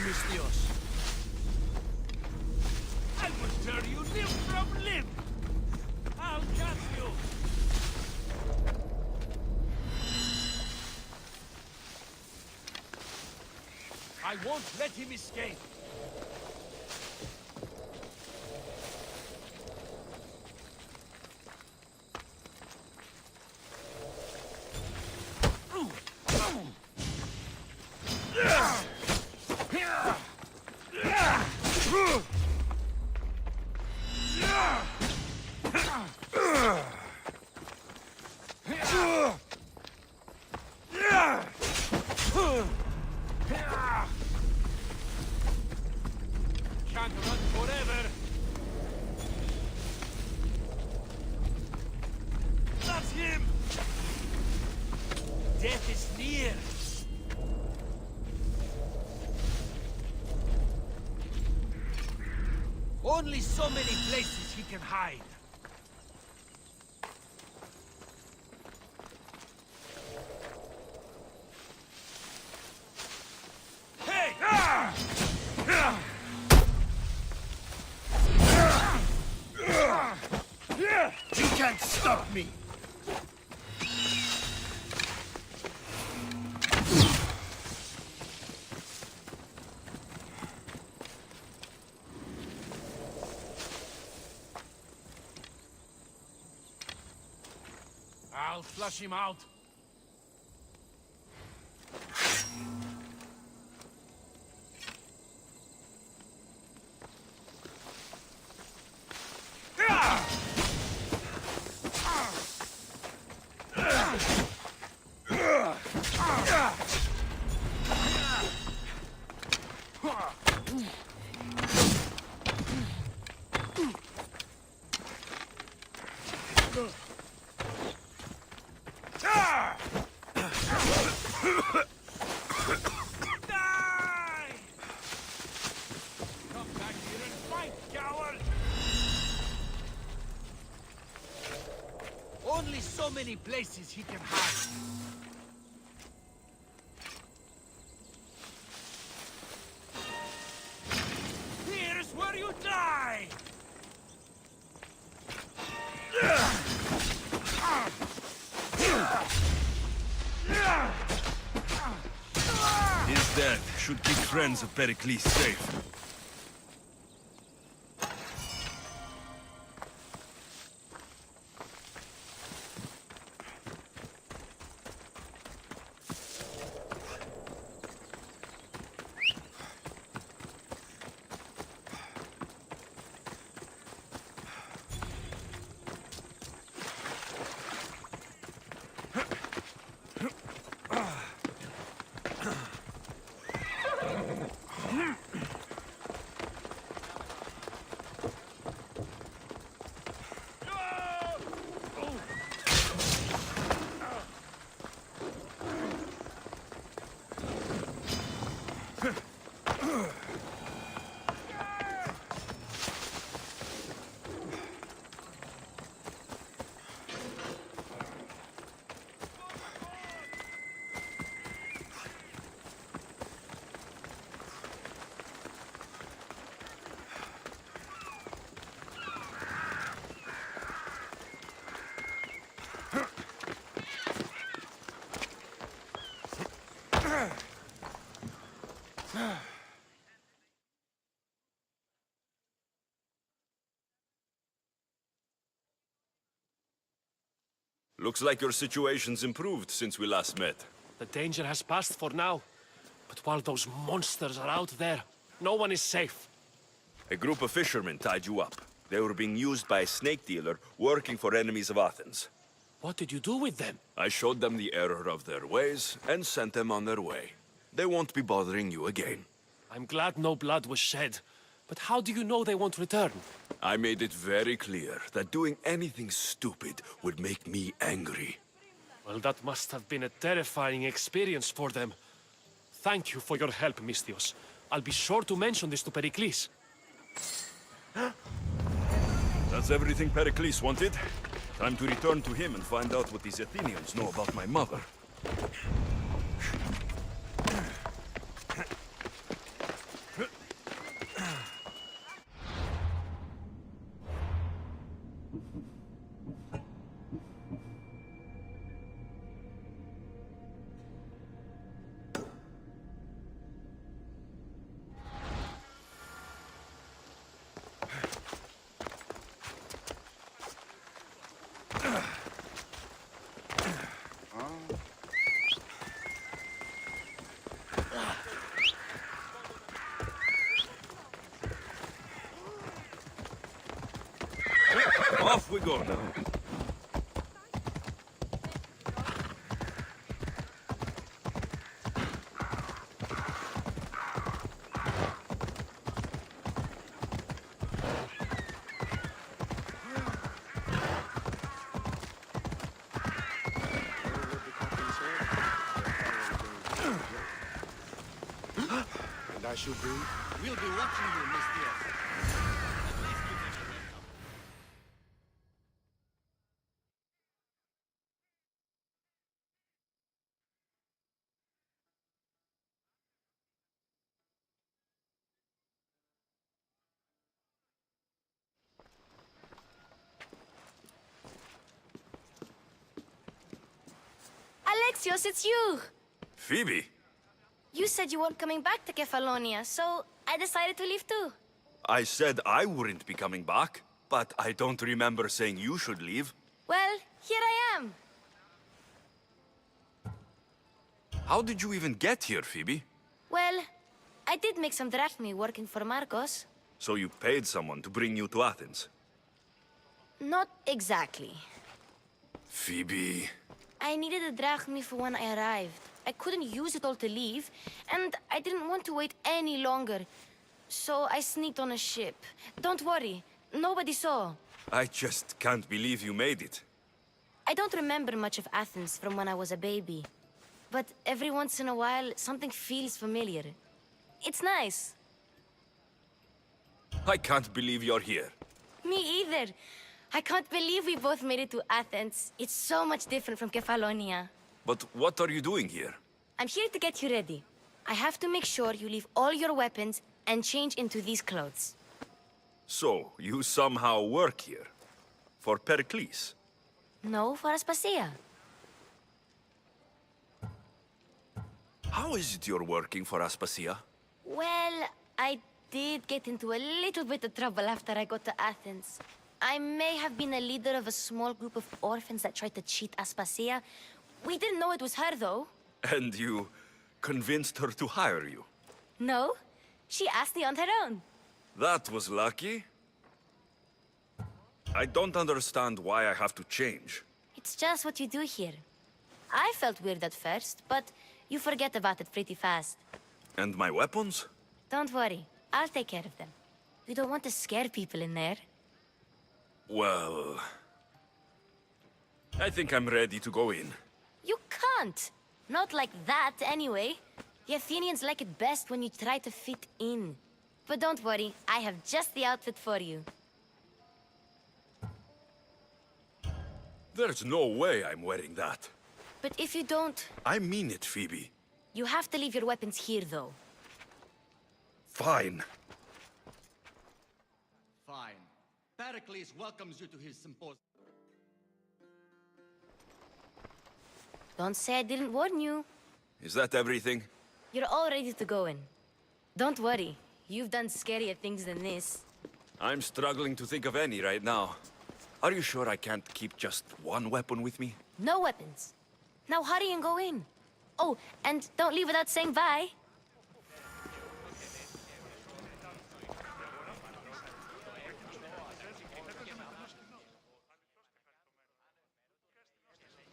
Mistios. I will turn you limb from limb. I'll catch you. I won't let him escape. Can't run forever. That's him. Death is near. Only so many places he can hide. Hey! You can't stop me! I'll flush him out. Only so many places he can hide. Here's where you die! His death should keep friends of Pericles safe. Looks like your situation's improved since we last met. The danger has passed for now. But while those monsters are out there, no one is safe. A group of fishermen tied you up. They were being used by a snake dealer working for enemies of Athens. What did you do with them? I showed them the error of their ways and sent them on their way. They won't be bothering you again. I'm glad no blood was shed. But how do you know they won't return? I made it very clear that doing anything stupid would make me angry. Well, that must have been a terrifying experience for them. Thank you for your help, Mistios. I'll be sure to mention this to Pericles. That's everything Pericles wanted. Time to return to him and find out what these Athenians know about my mother. Off we go now. And I should be? We'll be watching you, Miss Diaz. At least give them a welcome. Alexios, it's you! Phoebe, You said you weren't coming back to Kefalonia, so I decided to leave too. I said I wouldn't be coming back, but I don't remember saying you should leave. Well, here I am. How did you even get here, Phoebe? Well, I did make some drachmi working for Marcos. So you paid someone to bring you to Athens? Not exactly. Phoebe... I needed a drachmi for when I arrived. I couldn't use it all to leave, and I didn't want to wait any longer. So I sneaked on a ship. Don't worry, nobody saw. I just can't believe you made it. I don't remember much of Athens from when I was a baby. But every once in a while, something feels familiar. It's nice. I can't believe you're here. Me either. I can't believe we both made it to Athens. It's so much different from Kefalonia. But what are you doing here? I'm here to get you ready. I have to make sure you leave all your weapons and change into these clothes. So, you somehow work here? For Pericles? No, for Aspasia. How is it you're working for Aspasia? Well, I did get into a little bit of trouble after I got to Athens. I may have been a leader of a small group of orphans that tried to cheat Aspasia. We didn't know it was her, though. And you convinced her to hire you? No, she asked me on her own. That was lucky. I don't understand why I have to change. It's just what you do here. I felt weird at first, but you forget about it pretty fast. And my weapons? Don't worry, I'll take care of them. You don't want to scare people in there. Well... I think I'm ready to go in. You can't! Not like that, anyway. The Athenians like it best when you try to fit in. But don't worry, I have just the outfit for you. There's no way I'm wearing that. But if you don't, I mean it, Phoebe. you have to leave your weapons here, though. Fine. Fine. Pericles welcomes you to his symposium. Don't say I didn't warn you. Is that everything? You're all ready to go in. Don't worry, you've done scarier things than this. I'm struggling to think of any right now. Are you sure I can't keep just one weapon with me? No weapons. Now hurry and go in. Oh, and don't leave without saying bye.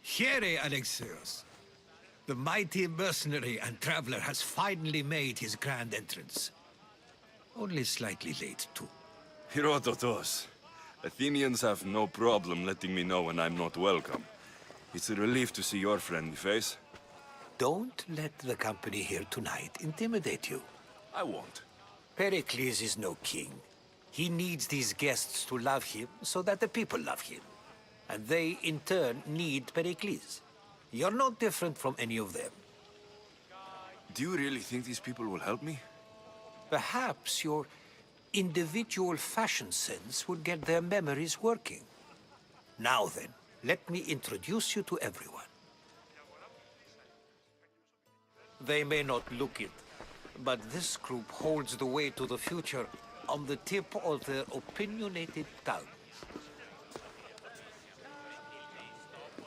Here, Alexios. The mighty mercenary and traveler has finally made his grand entrance. Only slightly late, too. Herodotus. Athenians have no problem letting me know when I'm not welcome. It's a relief to see your friendly face. Don't let the company here tonight intimidate you. I won't. Pericles is no king. He needs these guests to love him so that the people love him. And they, in turn, need Pericles. You're no different from any of them. Do you really think these people will help me? Perhaps your individual fashion sense would get their memories working. Now then, let me introduce you to everyone. They may not look it, but this group holds the way to the future on the tip of their opinionated tongues.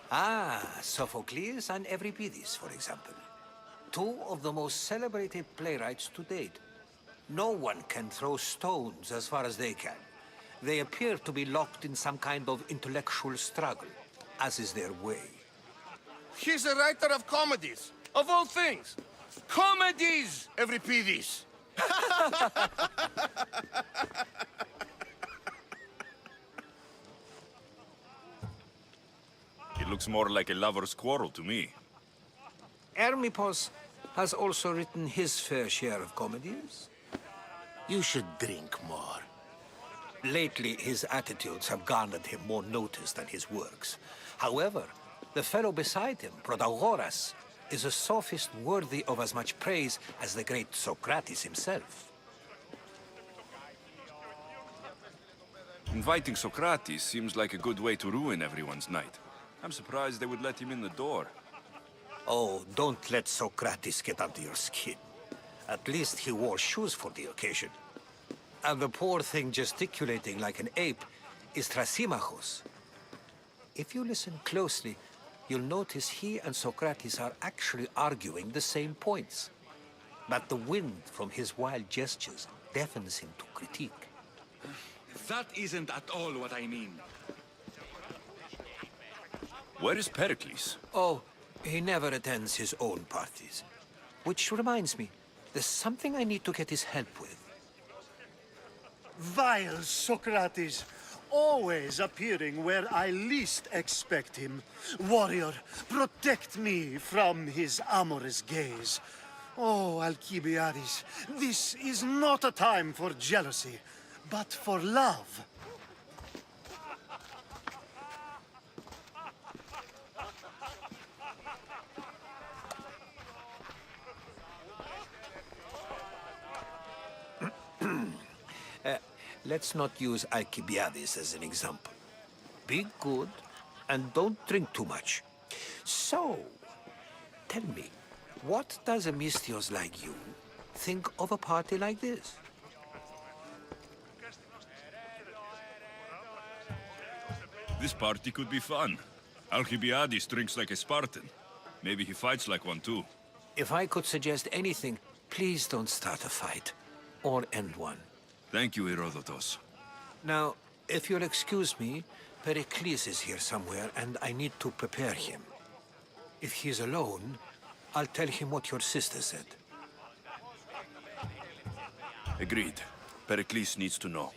Ah, Sophocles and Euripides, for example. Two of the most celebrated playwrights to date. No one can throw stones as far as they can. They appear to be locked in some kind of intellectual struggle, as is their way. He's a writer of comedies, of all things. Comedies, Euripides. It looks more like a lover's quarrel to me. Hermippos has also written his fair share of comedies. You should drink more. Lately, his attitudes have garnered him more notice than his works. However, the fellow beside him, Protagoras, is a sophist worthy of as much praise as the great Socrates himself. Inviting Socrates seems like a good way to ruin everyone's night. I'm surprised they would let him in the door. Oh, don't let Socrates get under your skin. At least he wore shoes for the occasion. And the poor thing gesticulating like an ape is Thrasymachos. If you listen closely, you'll notice he and Socrates are actually arguing the same points. But the wind from his wild gestures deafens him to critique. That isn't at all what I mean. Where is Pericles? Oh, he never attends his own parties. Which reminds me, there's something I need to get his help with. Vile Socrates, always appearing where I least expect him. Warrior, protect me from his amorous gaze. Oh, Alcibiades, this is not a time for jealousy, but for love. Let's not use Alcibiades as an example. Be good, and don't drink too much. So, tell me, what does a Misthios like you think of a party like this? This party could be fun. Alcibiades drinks like a Spartan. Maybe he fights like one too. If I could suggest anything, please don't start a fight, or end one. Thank you, Herodotus. Now, if you'll excuse me, Pericles is here somewhere, and I need to prepare him. If he's alone, I'll tell him what your sister said. Agreed. Pericles needs to know.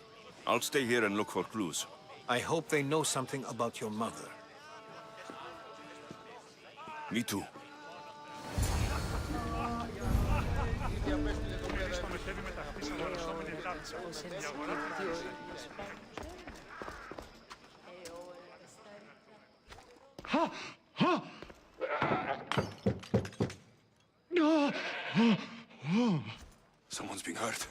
I'll stay here and look for clues. I hope they know something about your mother. Me too. Someone's being hurt.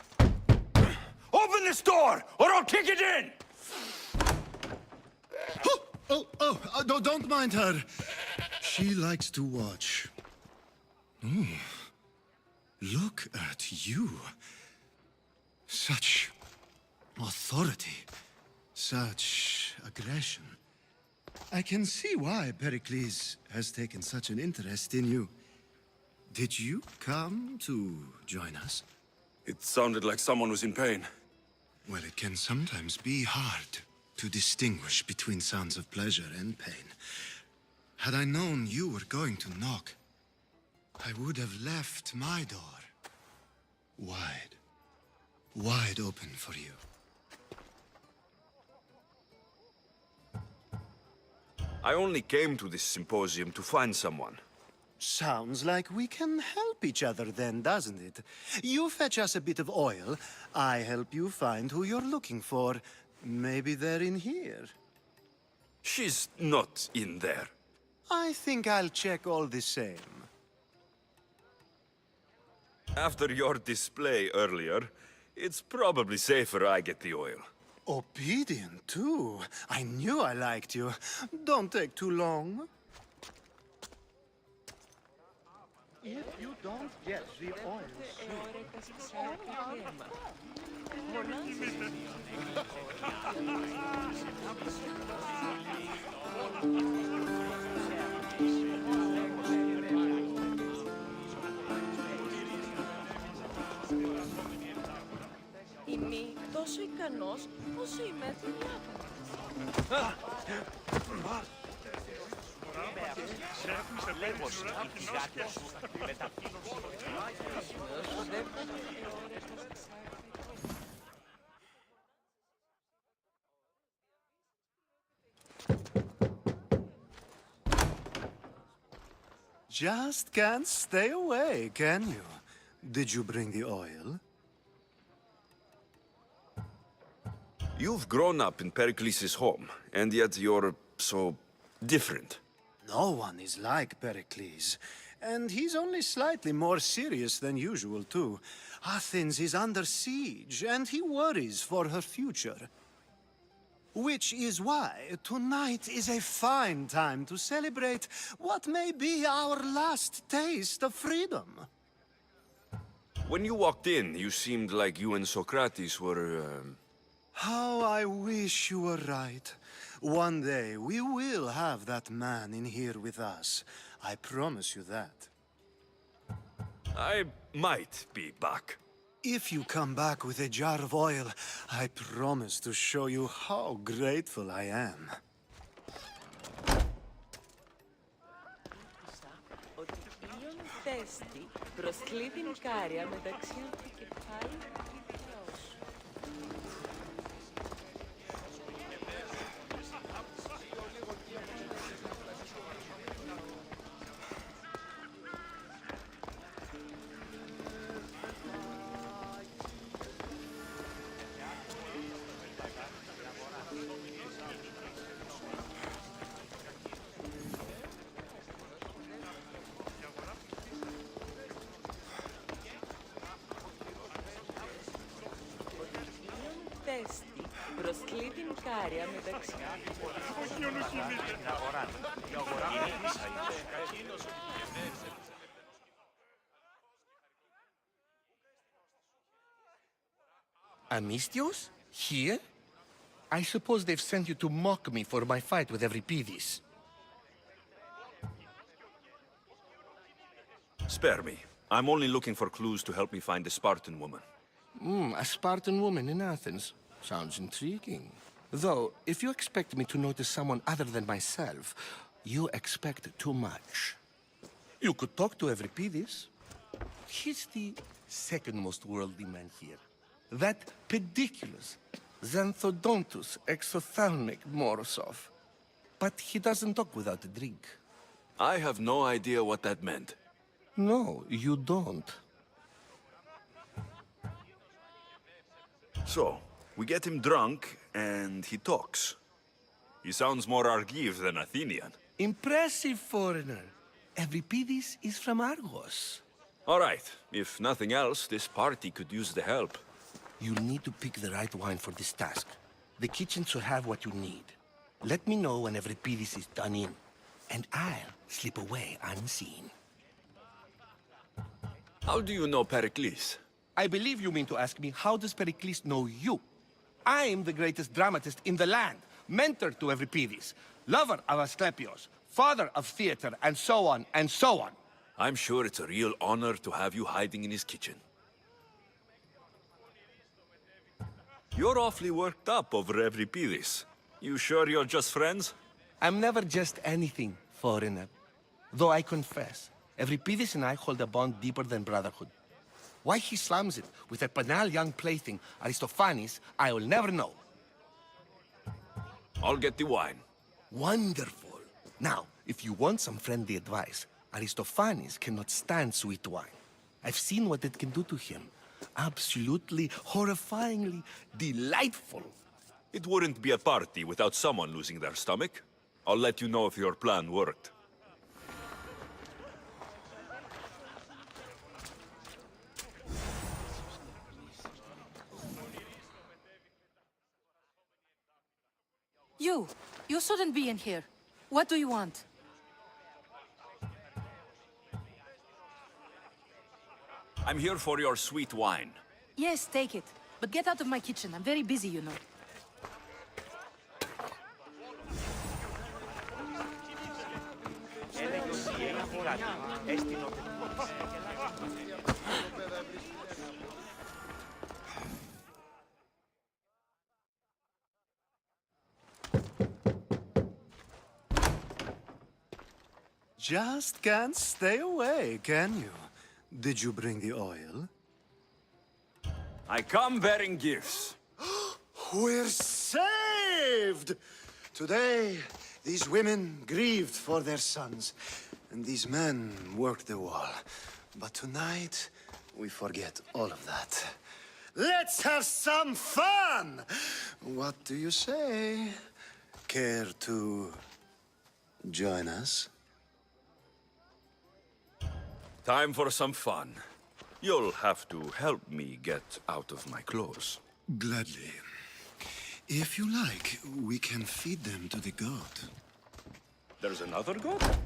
Open this door, or I'll kick it in! Don't mind her. She likes to watch. Oh, look at you. Such authority, such aggression. I can see why Pericles has taken such an interest in you. Did you come to join us? It sounded like someone was in pain. Well, it can sometimes be hard to distinguish between sounds of pleasure and pain. Had I known you were going to knock, I would have left my door wide open for you. I only came to this symposium to find someone. Sounds like we can help each other then, doesn't it? You fetch us a bit of oil, I help you find who you're looking for. Maybe they're in here. She's not in there. I think I'll check all the same. After your display earlier, it's probably safer I get the oil. Obedient, too. I knew I liked you. Don't take too long. If you don't get the oil τόσο ικανός όσο η μέτρη Λάπα. Just can't stay away, can you? Did you bring the oil? You've grown up in Pericles' home, and yet you're so different. No one is like Pericles. And he's only slightly more serious than usual, too. Athens is under siege, and he worries for her future. Which is why tonight is a fine time to celebrate what may be our last taste of freedom. When you walked in, you seemed like you and Socrates were, How I wish you were right. One day we will have that man in here with us. I promise you that. I might be back. If you come back with a jar of oil, I promise to show you how grateful I am. Ότι ίον τέστη προσκλεί την κάρια μεταξύ του κεφάλι και θεός. Τέστη προσκλεί την κάρια μεταξύ Amistios? Here? I suppose they've sent you to mock me for my fight with Euripides. Spare me. I'm only looking for clues to help me find a Spartan woman. A Spartan woman in Athens. Sounds intriguing. Though, if you expect me to notice someone other than myself, you expect too much. You could talk to Euripides. He's the second most worldly man here. That pediculous, xanthodontus exophthalmic Morosov. But he doesn't talk without a drink. I have no idea what that meant. No, you don't. So, we get him drunk, and he talks. He sounds more Argive than Athenian. Impressive, foreigner. Euripides is from Argos. All right, if nothing else, this party could use the help. You need to pick the right wine for this task. The kitchen should have what you need. Let me know when Euripides is done in, and I'll slip away unseen. How do you know Pericles? I believe you mean to ask me, how does Pericles know you? I am the greatest dramatist in the land, mentor to Euripides, lover of Asclepios, father of theater, and so on, and so on. I'm sure it's a real honor to have you hiding in his kitchen. You're awfully worked up over Euripides. You sure you're just friends? I'm never just anything, foreigner. Though I confess, Euripides and I hold a bond deeper than brotherhood. Why he slams it with a banal young plaything, Aristophanes, I will never know. I'll get the wine. Wonderful. Now, if you want some friendly advice, Aristophanes cannot stand sweet wine. I've seen what it can do to him. Absolutely, horrifyingly delightful. It wouldn't be a party without someone losing their stomach. I'll let you know if your plan worked. You shouldn't be in here. What do you want? I'm here for your sweet wine. Yes, take it. But get out of my kitchen. I'm very busy, you know. just can't stay away, can you? Did you bring the oil? I come bearing gifts. We're saved! Today, these women grieved for their sons, and these men worked the wall. But tonight, we forget all of that. Let's have some fun! What do you say? Care to join us? Time for some fun. You'll have to help me get out of my clothes. Gladly. If you like, we can feed them to the god. There's another god?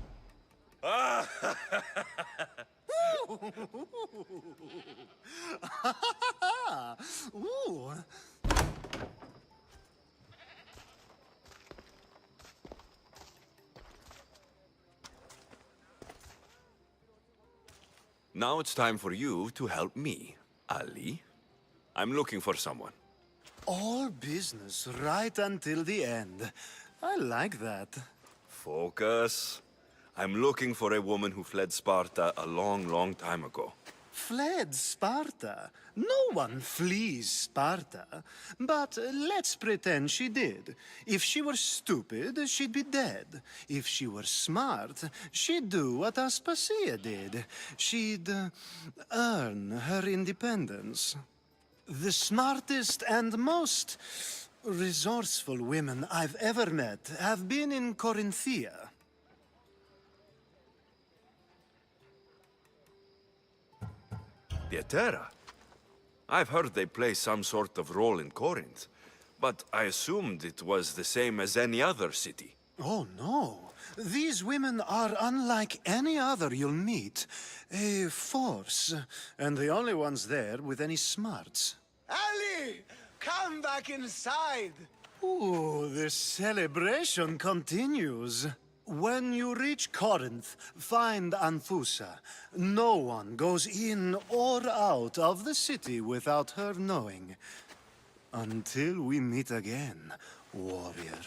Ooh. Now it's time for you to help me, Ali. I'm looking for someone. All business right until the end. I like that. Focus. I'm looking for a woman who fled Sparta a long, long time ago. Fled Sparta? No one flees Sparta. But let's pretend she did. If she were stupid, she'd be dead. If she were smart, she'd do what Aspasia did. She'd earn her independence. The smartest and most resourceful women I've ever met have been in Corinthia. Hntr? I've heard they play some sort of role in Corinth, but I assumed it was the same as any other city. Oh, no. These women are unlike any other you'll meet. A force, and the only ones there with any smarts. Ali! Come back inside! Ooh, the celebration continues. When you reach Corinth, find Anthusa. No one goes in or out of the city without her knowing. Until we meet again, warrior.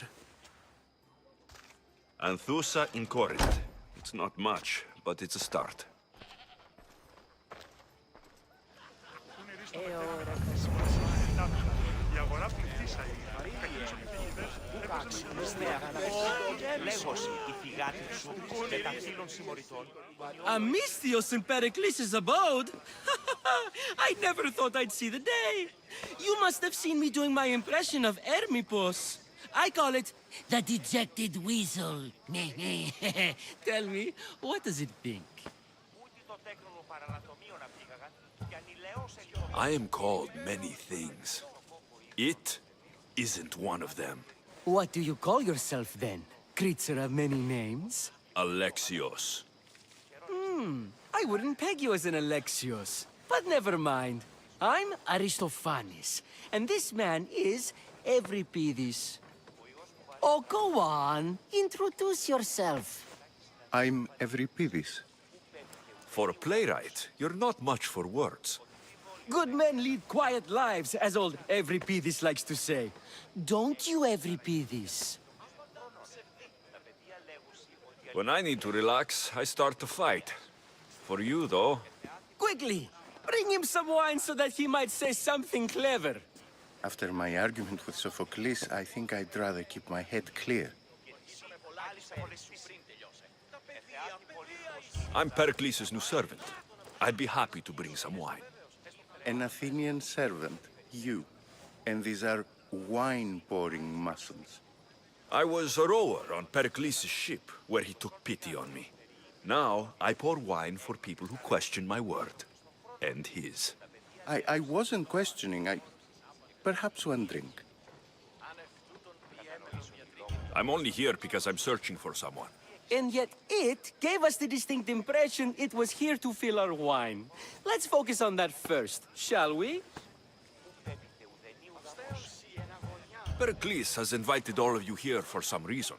Anthusa in Corinth. It's not much, but it's a start. Amistios in Pericles' abode? I never thought I'd see the day. You must have seen me doing my impression of Hermipos. I call it the dejected weasel. Tell me, what does it think? I am called many things. It isn't one of them. What do you call yourself then? Creature of many names? Alexios. I wouldn't peg you as an Alexios. But never mind. I'm Aristophanes, and this man is Euripides. Oh, go on. Introduce yourself. I'm Euripides. For a playwright, you're not much for words. Good men lead quiet lives, as old Euripides likes to say. Don't you, Euripides? When I need to relax, I start to fight. For you, though... Quickly! Bring him some wine so that he might say something clever. After my argument with Sophocles, I think I'd rather keep my head clear. I'm Pericles' new servant. I'd be happy to bring some wine. An Athenian servant, you. And these are wine-pouring muscles. I was a rower on Pericles' ship, where he took pity on me. Now, I pour wine for people who question my word. And his. I wasn't questioning, Perhaps one drink. I'm only here because I'm searching for someone. And yet it gave us the distinct impression it was here to fill our wine. Let's focus on that first, shall we? Pericles has invited all of you here for some reason.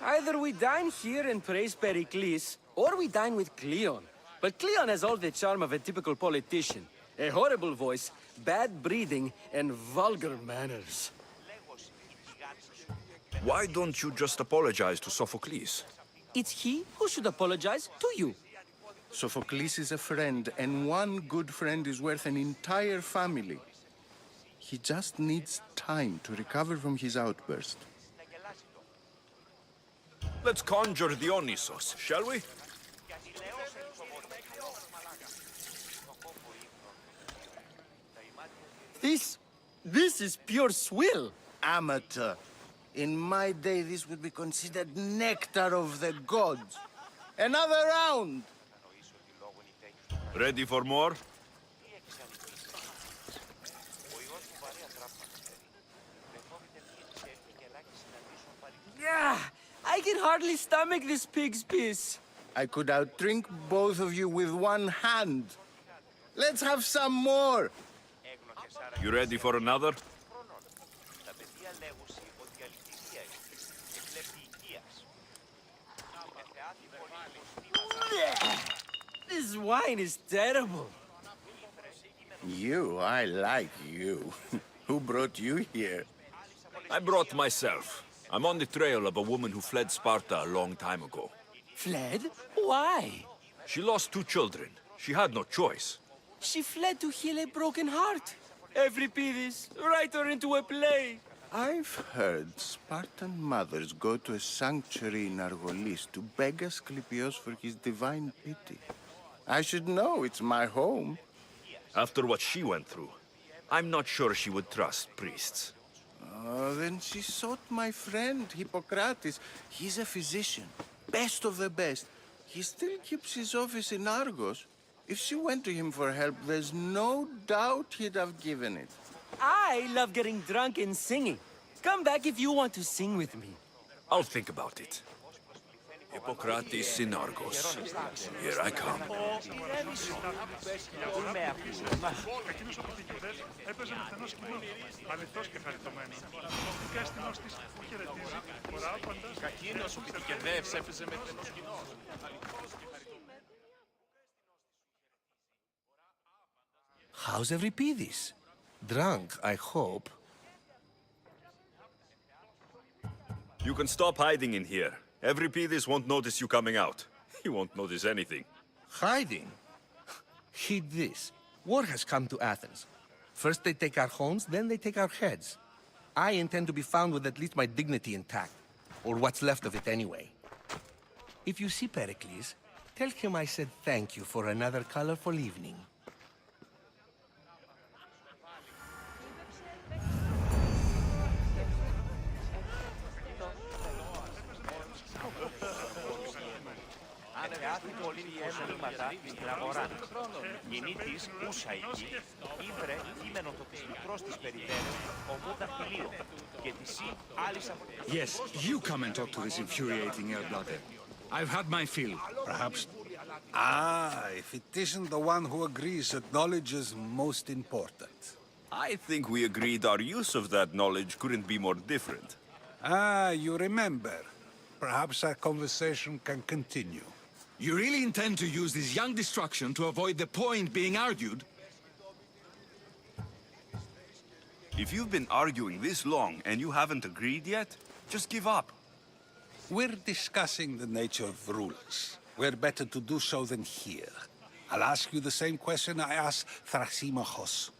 Either we dine here and praise Pericles, or we dine with Cleon. But Cleon has all the charm of a typical politician. A horrible voice, bad breeding, and vulgar manners. Why don't you just apologize to Sophocles? It's he who should apologize to you. Sophocles is a friend, and one good friend is worth an entire family. He just needs time to recover from his outburst. Let's conjure Dionysos, shall we? This is pure swill. Amateur. In my day, this would be considered nectar of the gods. Another round! Ready for more? Yeah, I can hardly stomach this pig's piss. I could outdrink both of you with one hand. Let's have some more! You ready for another? This wine is terrible. You, I like you. Who brought you here? I brought myself. I'm on the trail of a woman who fled Sparta a long time ago. Fled? Why? She lost 2 children. She had no choice. She fled to heal a broken heart. Euripides, write her into a play. I've heard Spartan mothers go to a sanctuary in Argolis to beg Asclepios for his divine pity. I should know, it's my home. After what she went through, I'm not sure she would trust priests. Oh, then she sought my friend, Hippocrates. He's a physician, best of the best. He still keeps his office in Argos. If she went to him for help, there's no doubt he'd have given it. I love getting drunk and singing. Come back if you want to sing with me. I'll think about it. Hippocrates in Argos. Here I come. How's Euripides? Drunk, I hope. You can stop hiding in here. Euripides won't notice you coming out. He won't notice anything. Hiding? Heed this. War has come to Athens. First they take our homes, then they take our heads. I intend to be found with at least my dignity intact. Or what's left of it anyway. If you see Pericles, tell him I said thank you for another colorful evening. στην αγορά. Γεννήτης ούσα εκεί, ήβρε κείμενο το της μικρός της περιφέρειας, οδό δαχτυλίο, και τη σύ άλλης από... Yes, you come and talk to this infuriating air-blooder. I've had my fill. Perhaps... Ah, if it isn't the one who agrees that knowledge is most important. I think we agreed our use of that knowledge couldn't be more different. Ah, you remember. Perhaps our conversation can continue. You really intend to use this young destruction to avoid the point being argued? If you've been arguing this long and you haven't agreed yet, just give up. We're discussing the nature of rulers. We're better to do so than here. I'll ask you the same question I asked Thrasymachos.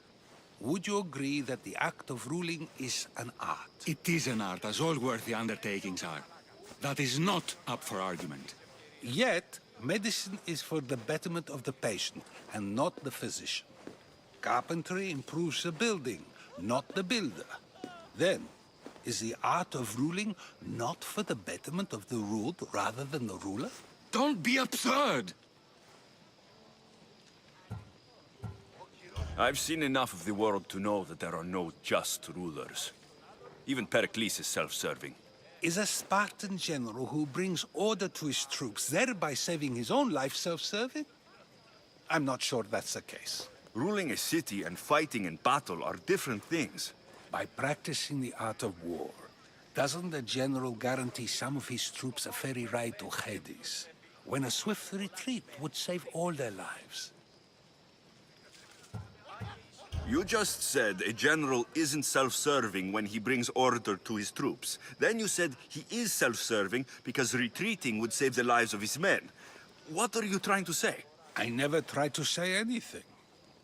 Would you agree that the act of ruling is an art? It is an art, as all worthy undertakings are. That is not up for argument. Yet, medicine is for the betterment of the patient, and not the physician. Carpentry improves the building, not the builder. Then, is the art of ruling not for the betterment of the ruled rather than the ruler? Don't be absurd! I've seen enough of the world to know that there are no just rulers. Even Pericles is self-serving. Is a Spartan general who brings order to his troops, thereby saving his own life, self-serving? I'm not sure that's the case. Ruling a city and fighting in battle are different things. By practicing the art of war, doesn't the general guarantee some of his troops a ferry ride to Hades, when a swift retreat would save all their lives? You just said a general isn't self-serving when he brings order to his troops. Then you said he is self-serving because retreating would save the lives of his men. What are you trying to say? I never tried to say anything.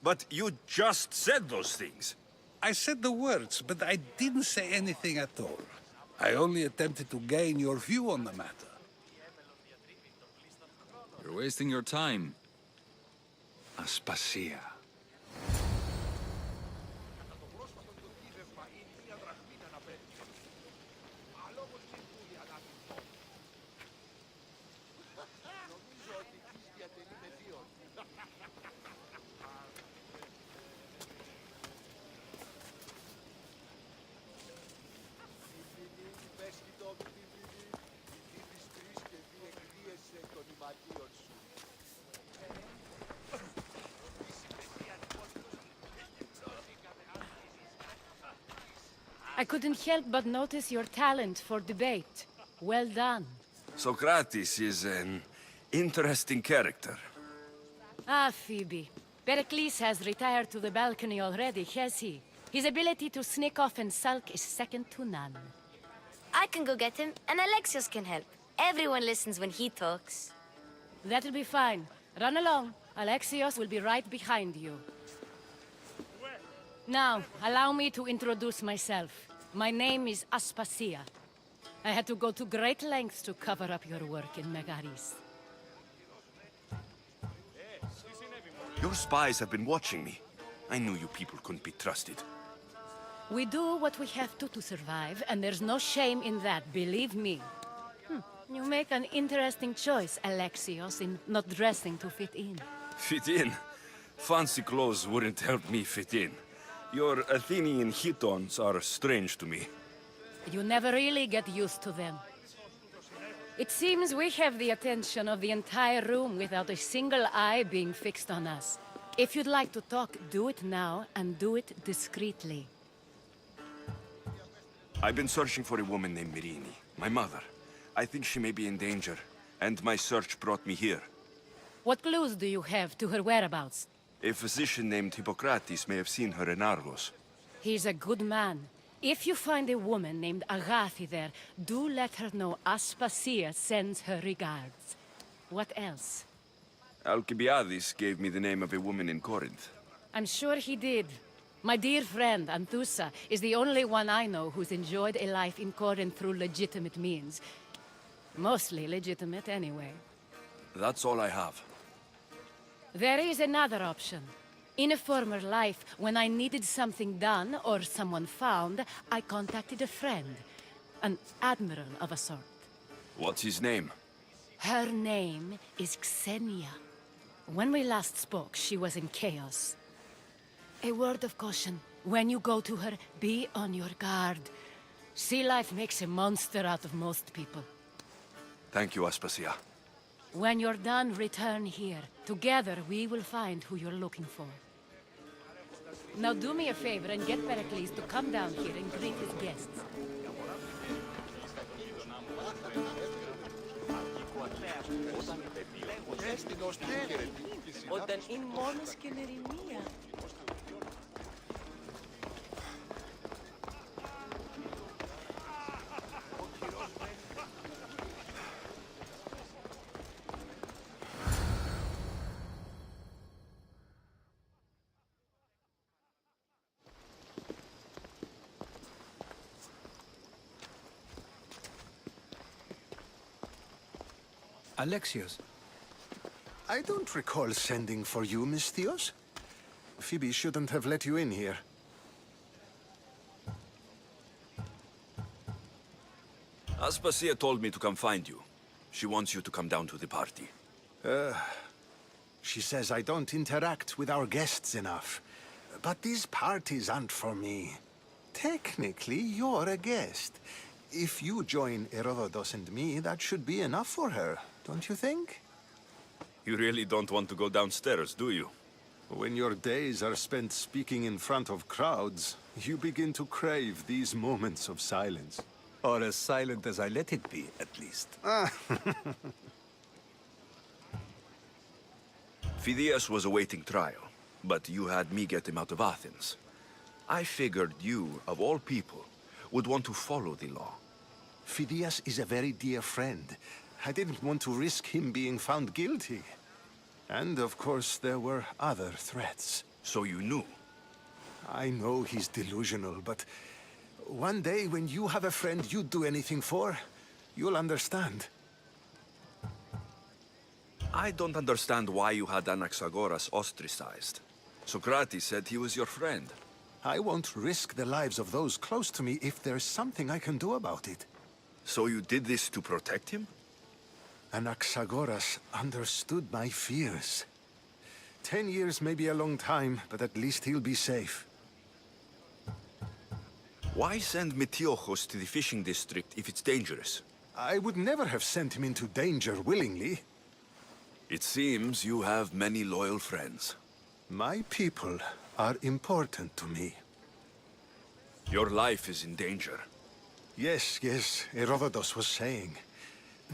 But you just said those things. I said the words, but I didn't say anything at all. I only attempted to gain your view on the matter. You're wasting your time. Aspasia. I couldn't help but notice your talent for debate. Well done. Socrates is an interesting character. Ah, Phoebe. Pericles has retired to the balcony already, has he? His ability to sneak off and sulk is second to none. I can go get him, and Alexios can help. Everyone listens when he talks. That'll be fine. Run along. Alexios will be right behind you. Now, allow me to introduce myself. My name is Aspasia. I had to go to great lengths to cover up your work in Megaris. Your spies have been watching me. I knew you people couldn't be trusted. We do what we have to survive, and there's no shame in that, believe me. You make an interesting choice, Alexios, in not dressing to fit in. Fit in? Fancy clothes wouldn't help me fit in. Your Athenian chitons are strange to me. You never really get used to them. It seems we have the attention of the entire room without a single eye being fixed on us. If you'd like to talk, do it now, and do it discreetly. I've been searching for a woman named Myrine, my mother. I think she may be in danger, and my search brought me here. What clues do you have to her whereabouts? A physician named Hippocrates may have seen her in Argos. He's a good man. If you find a woman named Agathi there, do let her know Aspasia sends her regards. What else? Alcibiades gave me the name of a woman in Corinth. I'm sure he did. My dear friend, Anthusa, is the only one I know who's enjoyed a life in Corinth through legitimate means. Mostly legitimate, anyway. That's all I have. There is another option. In a former life, when I needed something done or someone found, I contacted a friend. An admiral of a sort. What's his name? Her name is Xenia. When we last spoke, she was in chaos. A word of caution. When you go to her, be on your guard. Sea life makes a monster out of most people. Thank you, Aspasia. When you're done, return here. Together, we will find who you're looking for. Now do me a favor and get Pericles to come down here and greet his guests. Όταν είναι μόνος και με ηρεμία. Alexios, I don't recall sending for you, Misthios. Phoebe shouldn't have let you in here. Aspasia told me to come find you. She wants you to come down to the party. She says I don't interact with our guests enough. But these parties aren't for me. Technically, you're a guest. If you join Herodotus and me, that should be enough for her, don't you think? You really don't want to go downstairs, do you? When your days are spent speaking in front of crowds, you begin to crave these moments of silence. Or as silent as I let it be, at least. Phidias was awaiting trial. But you had me get him out of Athens. I figured you, of all people, would want to follow the law. Phidias is a very dear friend. I didn't want to risk him being found guilty. And of course, there were other threats. So you knew? I know he's delusional, but one day when you have a friend you'd do anything for, you'll understand. I don't understand why you had Anaxagoras ostracized. Socrates said he was your friend. I won't risk the lives of those close to me if there's something I can do about it. So you did this to protect him? Anaxagoras understood my fears. 10 years may be a long time, but at least he'll be safe. Why send Metiochos to the fishing district if it's dangerous? I would never have sent him into danger willingly. It seems you have many loyal friends. My people are important to me. Your life is in danger. Yes, Herodotus was saying.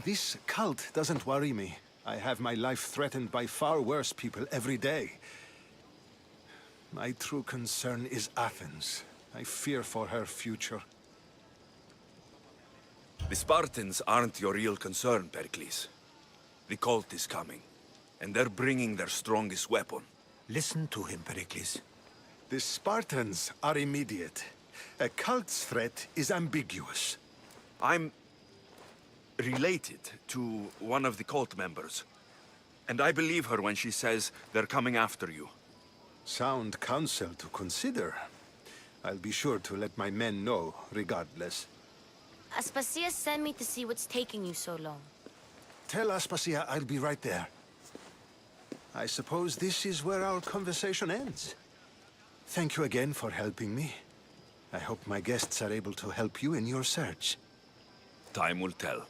This cult doesn't worry me. I have my life threatened by far worse people every day. My true concern is Athens. I fear for her future. The Spartans aren't your real concern, Pericles. The cult is coming, and they're bringing their strongest weapon. Listen to him, Pericles. The Spartans are immediate. A cult's threat is ambiguous. I'm related to one of the cult members, and I believe her when she says they're coming after you. Sound counsel to consider. I'll be sure to let my men know, regardless. Aspasia sent me to see what's taking you so long. Tell Aspasia I'll be right there. I suppose this is where our conversation ends. Thank you again for helping me. I hope my guests are able to help you in your search. Time will tell.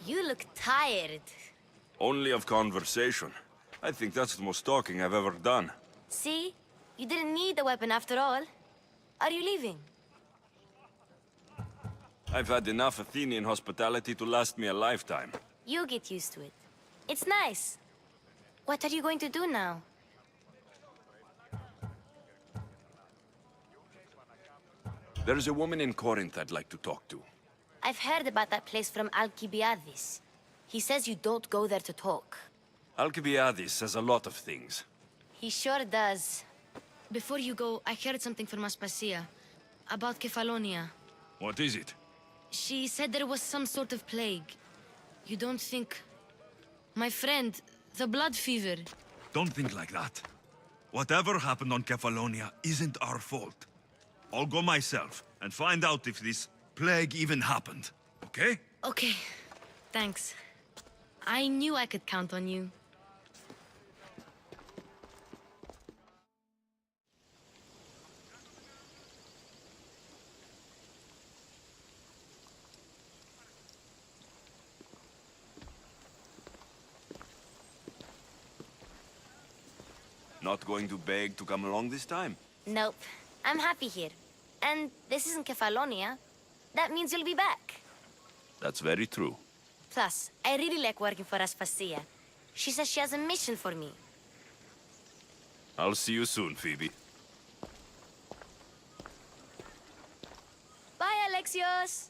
You look tired. Only of conversation. I think that's the most talking I've ever done. See? You didn't need the weapon after all. Are you leaving? I've had enough Athenian hospitality to last me a lifetime. You get used to it. It's nice. What are you going to do now? There's a woman in Corinth I'd like to talk to. I've heard about that place from Baiiibaiiii. He says you don't go there to talk. Baiiibaiiii says a lot of things. He sure does. Before you go, I heard something from Aspasia about Kefalonia. What is it? She said there was some sort of plague. You don't think... My friend, the blood fever. Don't think like that. Whatever happened on Kefalonia isn't our fault. I'll go myself and find out if this plague even happened, okay? Okay, thanks. I knew I could count on you. Not going to beg to come along this time? Nope. I'm happy here. And this isn't Kefalonia. That means you'll be back. That's very true. Plus, I really like working for Aspasia. She says she has a mission for me. I'll see you soon, Phoebe. Bye, Alexios!